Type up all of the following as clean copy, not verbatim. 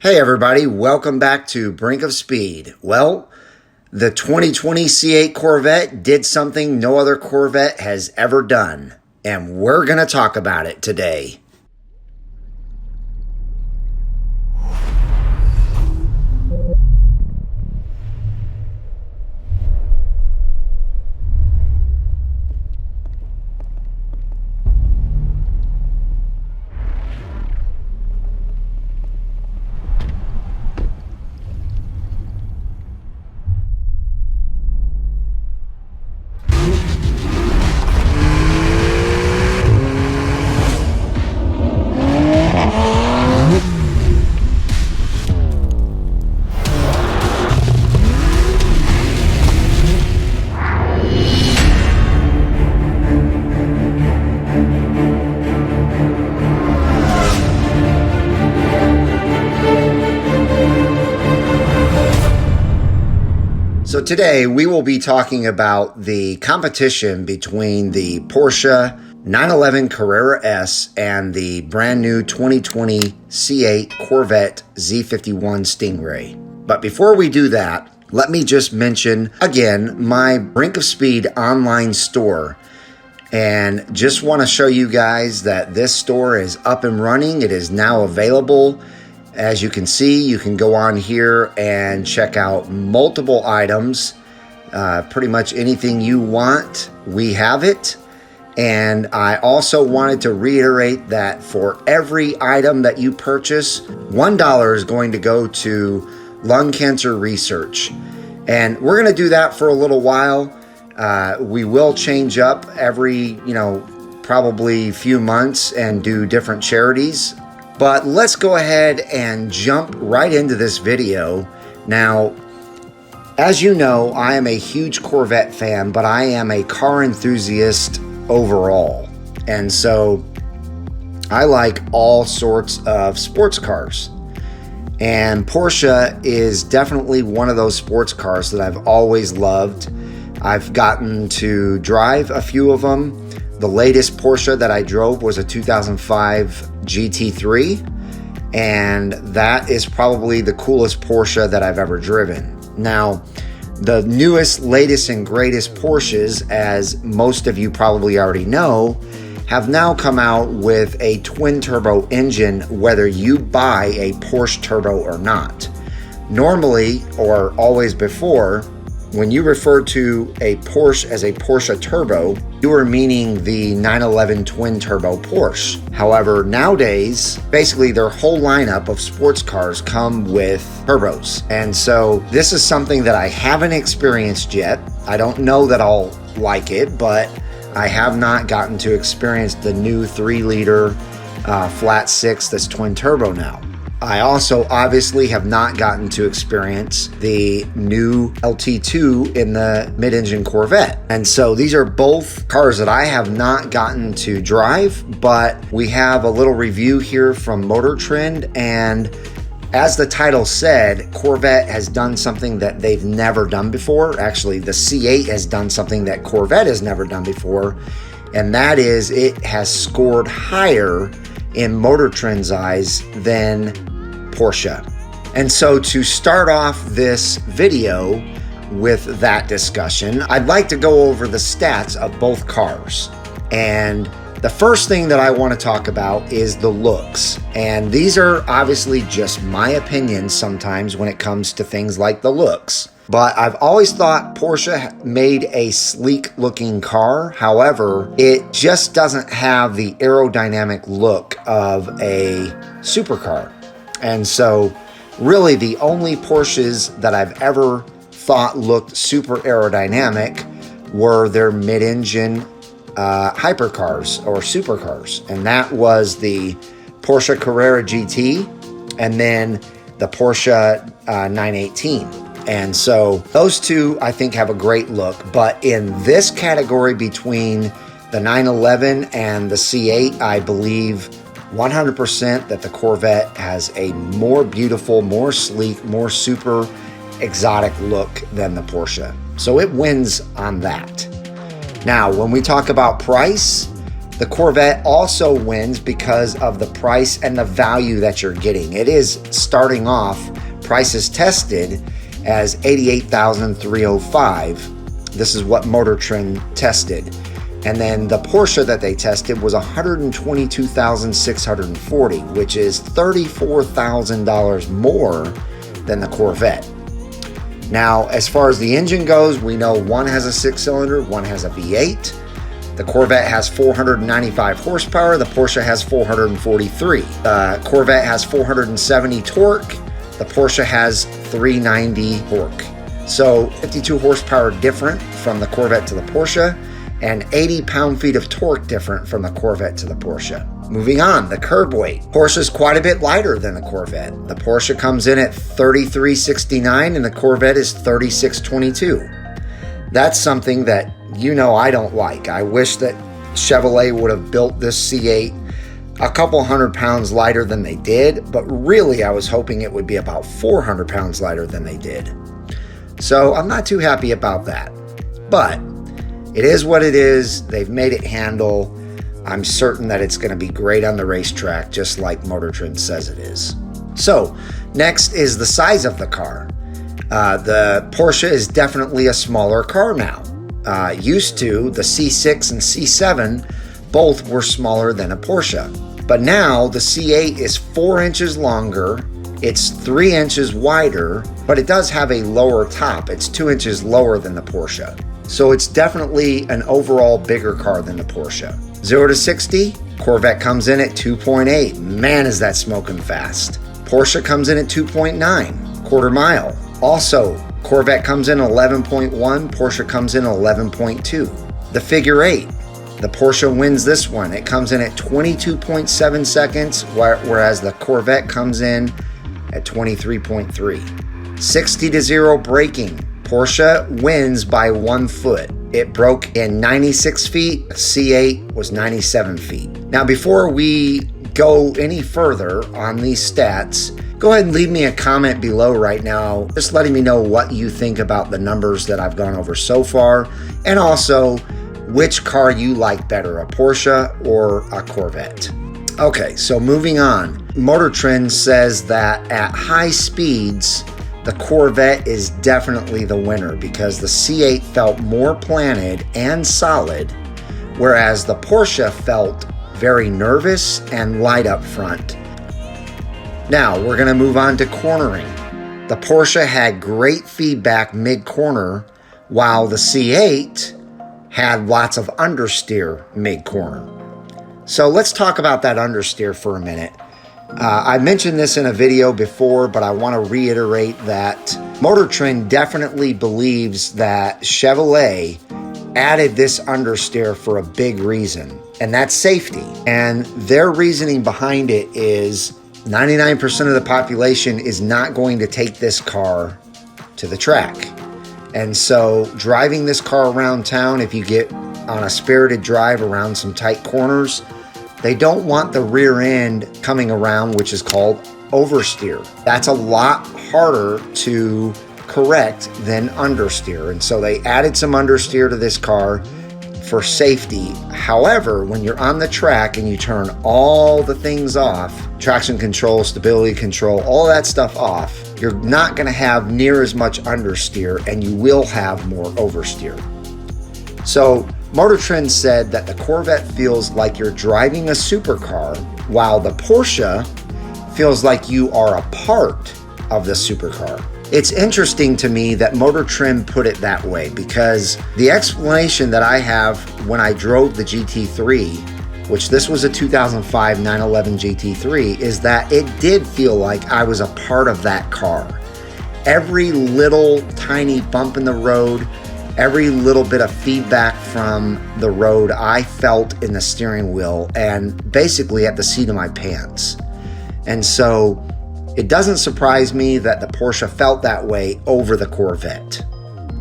Hey everybody, welcome back to Brink of Speed. Well, the 2020 C8 Corvette did something no other Corvette has ever done, and we're going to talk about it today. So today we will be talking about the competition between the Porsche 911 Carrera S and the brand new 2020 C8 Corvette Z51 Stingray. But before we do that, let me just mention again my Brink of Speed online store. And just want to show you guys that this store is up and running. It is now available. As you can see, you can go on here and check out multiple items. Pretty much anything you want, we have it. And I also wanted to reiterate that for every item that you purchase, $1 is going to go to lung cancer research. And we're going to do that for a little while. We will change up every, probably few months and do different charities. But let's go ahead and jump right into this video. Now, as you know, I am a huge Corvette fan, but I am a car enthusiast overall. And so I like all sorts of sports cars. And Porsche is definitely one of those sports cars that I've always loved. I've gotten to drive a few of them. The latest Porsche that I drove was a 2005 GT3, and that is probably the coolest Porsche that I've ever driven. Now, the newest, latest, and greatest Porsches, as most of you probably already know, have now come out with a twin-turbo engine, whether you buy a Porsche turbo or not. Normally, or always before, when you refer to a Porsche as a Porsche turbo, you are meaning the 911 twin turbo Porsche. However, nowadays, basically their whole lineup of sports cars come with turbos. And so this is something that I haven't experienced yet. I don't know that I'll like it, but I have not gotten to experience the new 3-liter flat 6 that's twin turbo now. I also obviously have not gotten to experience the new LT2 in the mid-engine Corvette. And so these are both cars that I have not gotten to drive, but we have a little review here from Motor Trend. And as the title said, Corvette has done something that they've never done before. Actually, the C8 has done something that Corvette has never done before. And that is, it has scored higher in Motor Trend's eyes than Porsche. And so to start off this video with that discussion, I'd like to go over the stats of both cars. And the first thing that I want to talk about is the looks. And these are obviously just my opinions sometimes when it comes to things like the looks. But I've always thought Porsche made a sleek looking car. However, it just doesn't have the aerodynamic look of a supercar. And so really the only Porsches that I've ever thought looked super aerodynamic were their mid-engine hypercars or supercars. And that was the Porsche Carrera GT and then the Porsche 918. And so those two I think have a great look. But in this category between the 911 and the C8, I believe 100% that the Corvette has a more beautiful, more sleek, more super exotic look than the Porsche. So it wins on that. Now, when we talk about price, The Corvette also wins because of the price and the value that you're getting. It is starting off, prices tested, as $88,305. This is what Motor Trend tested. And then the Porsche that they tested was $122,640, which is $34,000 more than the Corvette. Now, as far as the engine goes, we know one has a 6-cylinder, one has a V8. The Corvette has 495 horsepower. The Porsche has 443. The Corvette has 470 torque. The Porsche has 390 torque. So 52 horsepower different from the Corvette to the Porsche, and 80 pound-feet of torque different from the Corvette to the Porsche. Moving on, the curb weight. Porsche is quite a bit lighter than the Corvette. The Porsche comes in at 3369 and the Corvette is 3622. That's something that I don't like. I wish that Chevrolet would have built this C8 a couple 100 pounds lighter than they did, but really I was hoping it would be about 400 pounds lighter than they did. So I'm not too happy about that. But it is what it is. They've made it handle. I'm certain that it's going to be great on the racetrack, just like Motor Trend says it is. So next is the size of the car. The Porsche is definitely a smaller car now. Used to, the C6 and C7 both were smaller than a Porsche. But now the C8 is 4 inches longer. It's 3 inches wider, but it does have a lower top. It's 2 inches lower than the Porsche. So it's definitely an overall bigger car than the Porsche. 0 to 60, Corvette comes in at 2.8. Man, is that smoking fast. Porsche comes in at 2.9, quarter mile. Also, Corvette comes in 11.1, Porsche comes in 11.2. The figure 8, the Porsche wins this one. It comes in at 22.7 seconds, whereas the Corvette comes in at 23.3. 60 to 0 braking. Porsche wins by 1 foot. It broke in 96 feet. C8 was 97 feet. Now, before we go any further on these stats, go ahead and leave me a comment below right now, just letting me know what you think about the numbers that I've gone over so far, and also which car you like better, a Porsche or a Corvette. Okay, so moving on. Motor Trend says that at high speeds, the Corvette is definitely the winner because the C8 felt more planted and solid, whereas the Porsche felt very nervous and light up front. Now, we're going to move on to cornering. The Porsche had great feedback mid-corner, while the C8 had lots of understeer mid-corner. So let's talk about that understeer for a minute. I mentioned this in a video before, but I want to reiterate that Motor Trend definitely believes that Chevrolet added this understeer for a big reason, and that's safety. And their reasoning behind it is 99% of the population is not going to take this car to the track. And so driving this car around town, if you get on a spirited drive around some tight corners, they don't want the rear end coming around, which is called oversteer. That's a lot harder to correct than understeer. And so they added some understeer to this car for safety. However, when you're on the track and you turn all the things off, traction control, stability control, all that stuff off, you're not going to have near as much understeer and you will have more oversteer. So Motor Trend said that the Corvette feels like you're driving a supercar, while the Porsche feels like you are a part of the supercar. It's interesting to me that Motor Trend put it that way, because the explanation that I have when I drove the GT3, which this was a 2005 911 GT3, is that it did feel like I was a part of that car. Every little tiny bump in the road, every little bit of feedback from the road, I felt in the steering wheel and basically at the seat of my pants. And so it doesn't surprise me that the Porsche felt that way over the Corvette.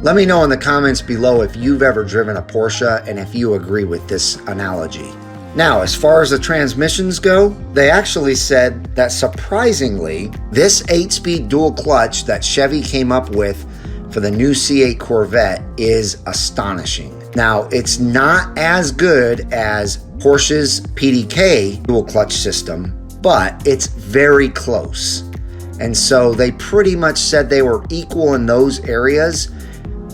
Let me know in the comments below if you've ever driven a Porsche and if you agree with this analogy. Now, as far as the transmissions go, they actually said that surprisingly, this 8-speed dual clutch that Chevy came up with for the new C8 Corvette is astonishing. Now, it's not as good as Porsche's PDK dual clutch system, but it's very close. And so they pretty much said they were equal in those areas.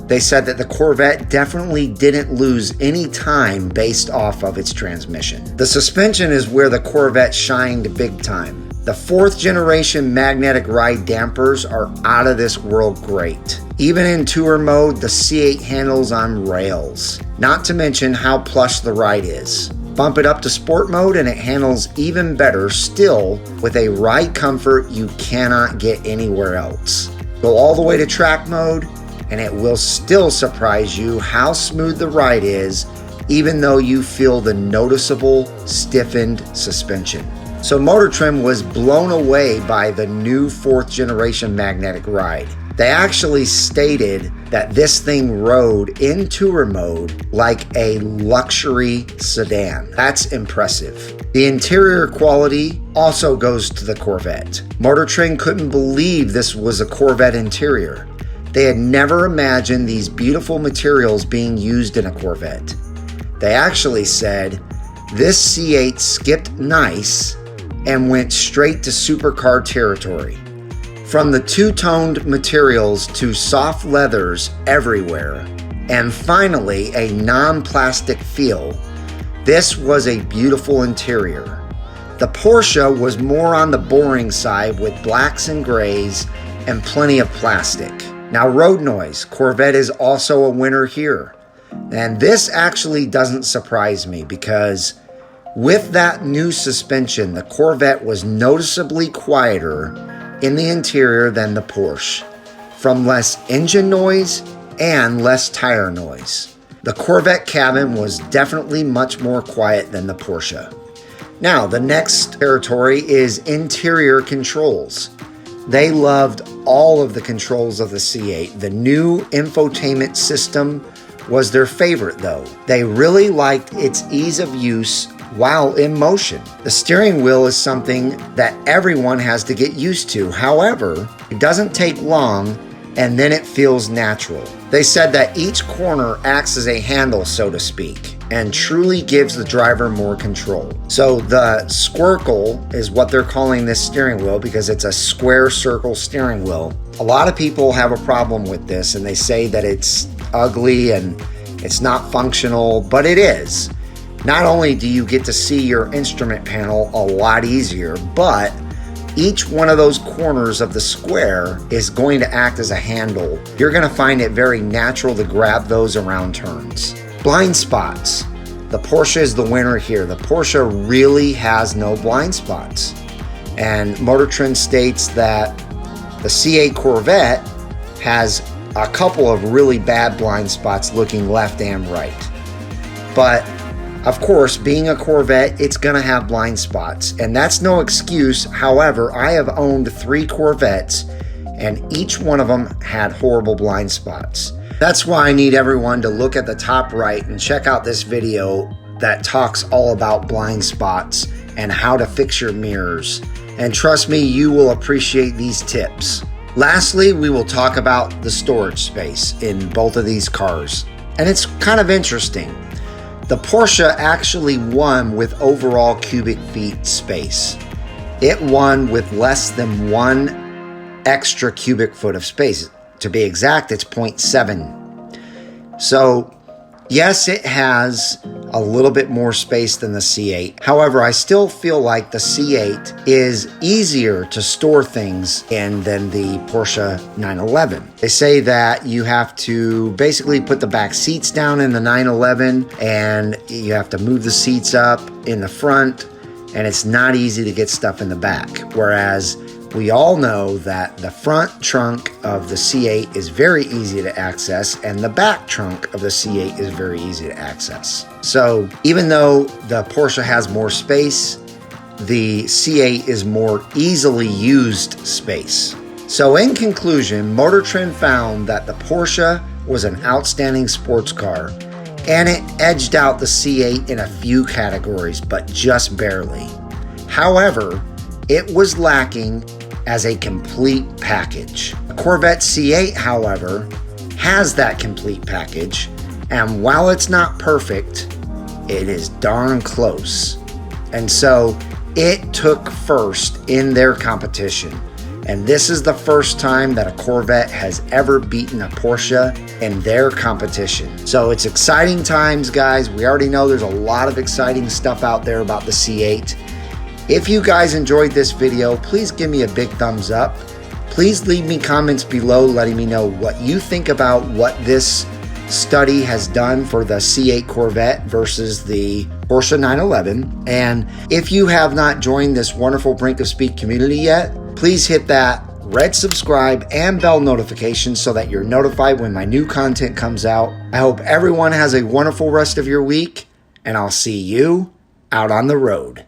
They said that the Corvette definitely didn't lose any time based off of its transmission. The suspension is where the Corvette shined big time. The 4th generation magnetic ride dampers are out of this world great. Even in tour mode, the C8 handles on rails. Not to mention how plush the ride is. Bump it up to sport mode and it handles even better, still with a ride comfort you cannot get anywhere else. Go all the way to track mode and it will still surprise you how smooth the ride is, even though you feel the noticeable stiffened suspension. So Motor Trend was blown away by the new 4th generation magnetic ride. They actually stated that this thing rode in tour mode like a luxury sedan. That's impressive. The interior quality also goes to the Corvette. Motor Trend couldn't believe this was a Corvette interior. They had never imagined these beautiful materials being used in a Corvette. They actually said this C8 skipped nice and went straight to supercar territory. From the two-toned materials to soft leathers everywhere, and finally a non-plastic feel, this was a beautiful interior. The Porsche was more on the boring side with blacks and grays and plenty of plastic. Now, road noise, Corvette is also a winner here. And this actually doesn't surprise me because with that new suspension, the Corvette was noticeably quieter in the interior than the Porsche, from less engine noise and less tire noise. The Corvette cabin was definitely much more quiet than the Porsche. Now, the next territory is interior controls. They loved all of the controls of the C8. The new infotainment system was their favorite though. They really liked its ease of use while in motion. The steering wheel is something that everyone has to get used to. However, it doesn't take long and then it feels natural. They said that each corner acts as a handle, so to speak, and truly gives the driver more control. So the Squircle is what they're calling this steering wheel because it's a square circle steering wheel. A lot of people have a problem with this and they say that it's ugly and it's not functional, but it is. Not only do you get to see your instrument panel a lot easier, but each one of those corners of the square is going to act as a handle. You're going to find it very natural to grab those around turns. Blind spots. The Porsche is the winner here. The Porsche really has no blind spots. And Motor Trend states that the C8 Corvette has a couple of really bad blind spots looking left and right. But of course, being a Corvette, it's going to have blind spots, and that's no excuse. However, I have owned 3 Corvettes, and each one of them had horrible blind spots. That's why I need everyone to look at the top right and check out this video that talks all about blind spots and how to fix your mirrors. And trust me, you will appreciate these tips. Lastly, we will talk about the storage space in both of these cars, and it's kind of interesting. The Porsche actually won with overall cubic feet space. It won with less than 1 extra cubic foot of space. To be exact, it's 0.7. So, yes, it has a little bit more space than the C8. However, I still feel like the C8 is easier to store things in than the Porsche 911. They say that you have to basically put the back seats down in the 911 and you have to move the seats up in the front, and it's not easy to get stuff in the back. Whereas we all know that the front trunk of the C8 is very easy to access and the back trunk of the C8 is very easy to access. So even though the Porsche has more space, the C8 is more easily used space. So in conclusion, Motor Trend found that the Porsche was an outstanding sports car and it edged out the C8 in a few categories, but just barely. However, it was lacking as a complete package. The Corvette C8, however, has that complete package, and while it's not perfect, it is darn close. And so it took first in their competition. And this is the first time that a Corvette has ever beaten a Porsche in their competition. So it's exciting times, guys. We already know there's a lot of exciting stuff out there about the C8. If you guys enjoyed this video, please give me a big thumbs up. Please leave me comments below letting me know what you think about what this study has done for the C8 Corvette versus the Porsche 911. And if you have not joined this wonderful Brink of Speed community yet, please hit that red subscribe and bell notification so that you're notified when my new content comes out. I hope everyone has a wonderful rest of your week, and I'll see you out on the road.